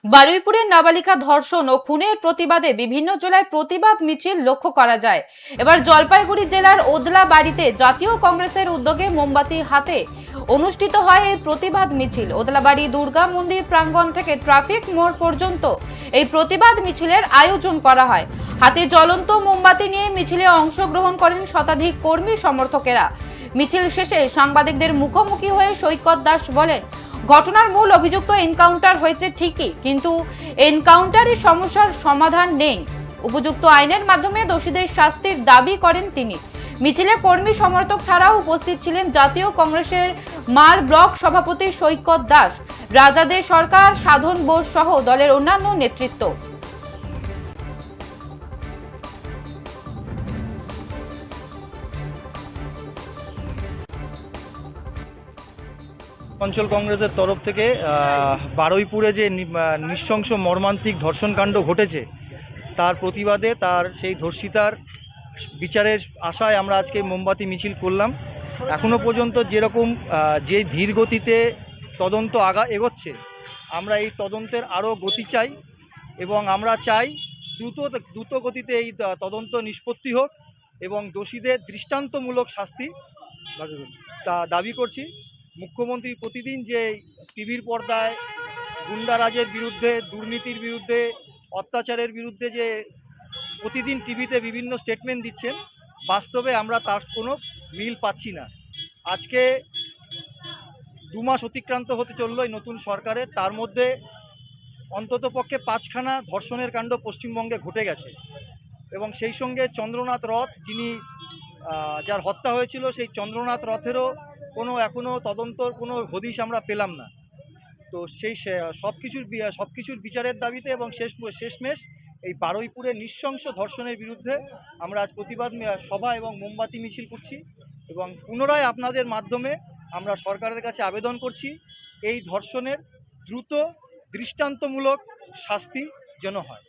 বারুইপুরের নাবালিকা ধর্ষণ ও খুনের প্রতিবাদে বিভিন্ন জেলায় প্রতিবাদ মিছিল লক্ষ্য করা যায়। এবার জলপাইগুড়ি জেলার ওদলাবাড়িতে জাতীয় কংগ্রেসের উদ্যোগে মোমবাতি হাতে অনুষ্ঠিত হয় এই প্রতিবাদ মিছিল। ওদলাবাড়ি দুর্গা মন্দির প্রাঙ্গণ থেকে ট্রাফিক মোড় পর্যন্ত এই প্রতিবাদ মিছিলের আয়োজন করা হয়। হাতে জ্বলন্ত মোমবাতি নিয়ে মিছিলে অংশগ্রহণ করেন শতাধিক কর্মী সমর্থকেরা। মিছিল শেষে সাংবাদিকদের মুখোমুখি হয়ে সৈকত দাস বলেন, ঘটনার মূল অভিযুক্ত এনকাউন্টার হয়েছে ঠিকই, কিন্তু এনকাউন্টারের সমস্যার সমাধান নেই। উপযুক্ত আইনের মাধ্যমে দোষীদের শাস্তির দাবি করেন তিনি। মিছিলে কর্মী সমর্থক ছাড়াও উপস্থিত ছিলেন জাতীয় কংগ্রেসের মাল ব্লক সভাপতি সৈকত দাস, রাজাদের সরকার, সাধন বোস সহ দলের অন্যান্য নেতৃত্ব। অঞ্চল কংগ্রেসের তরফ থেকে বারুইপুরে যে নৃশংস মর্মান্তিক ধর্ষণকাণ্ড ঘটেছে তার প্রতিবাদে, তার সেই ধর্ষিতার বিচারের আশায় আমরা আজকে মোমবাতি মিছিল করলাম। এখনো পর্যন্ত যেরকম যে ধীর গতিতে তদন্ত এগোচ্ছে, আমরা এই তদন্তের আরও গতি চাই এবং আমরা চাই দ্রুত গতিতে এই তদন্ত নিষ্পত্তি হোক এবং দোষীদের দৃষ্টান্তমূলক শাস্তি তা দাবি করছি। মুখ্যমন্ত্রী প্রতিদিন যে টিভির পর্দায় গুন্ডারাজের বিরুদ্ধে, দুর্নীতির বিরুদ্ধে, অত্যাচারের বিরুদ্ধে যে প্রতিদিন টিভিতে বিভিন্ন স্টেটমেন্ট দিচ্ছেন, বাস্তবে আমরা তার কোনো মিল পাচ্ছি না। আজকে 2 মাস অতিক্রান্ত হতে চললো এই নতুন সরকারের, তার মধ্যে অন্ততপক্ষে 5খানা ধর্ষণের কাণ্ড পশ্চিমবঙ্গে ঘটে গেছে এবং সেই সঙ্গে চন্দ্রনাথ রথ, যার হত্যা হয়েছিল, সেই চন্দ্রনাথ রথেরও এখনো তদন্তর কোনো হদিশ আমরা পেলাম না। তো সেই সব কিছুর বিচারের দাবিতে এবং শেষমেশ এই বারুইপুরের নৃশংস ধর্ষণের বিরুদ্ধে আমরা আজ প্রতিবাদ সভা এবং মোমবাতি মিছিল করছি এবং পুনরায় আপনাদের মাধ্যমে আমরা সরকারের কাছে আবেদন করছি এই ধর্ষণের দ্রুত দৃষ্টান্তমূলক শাস্তি যেন হয়।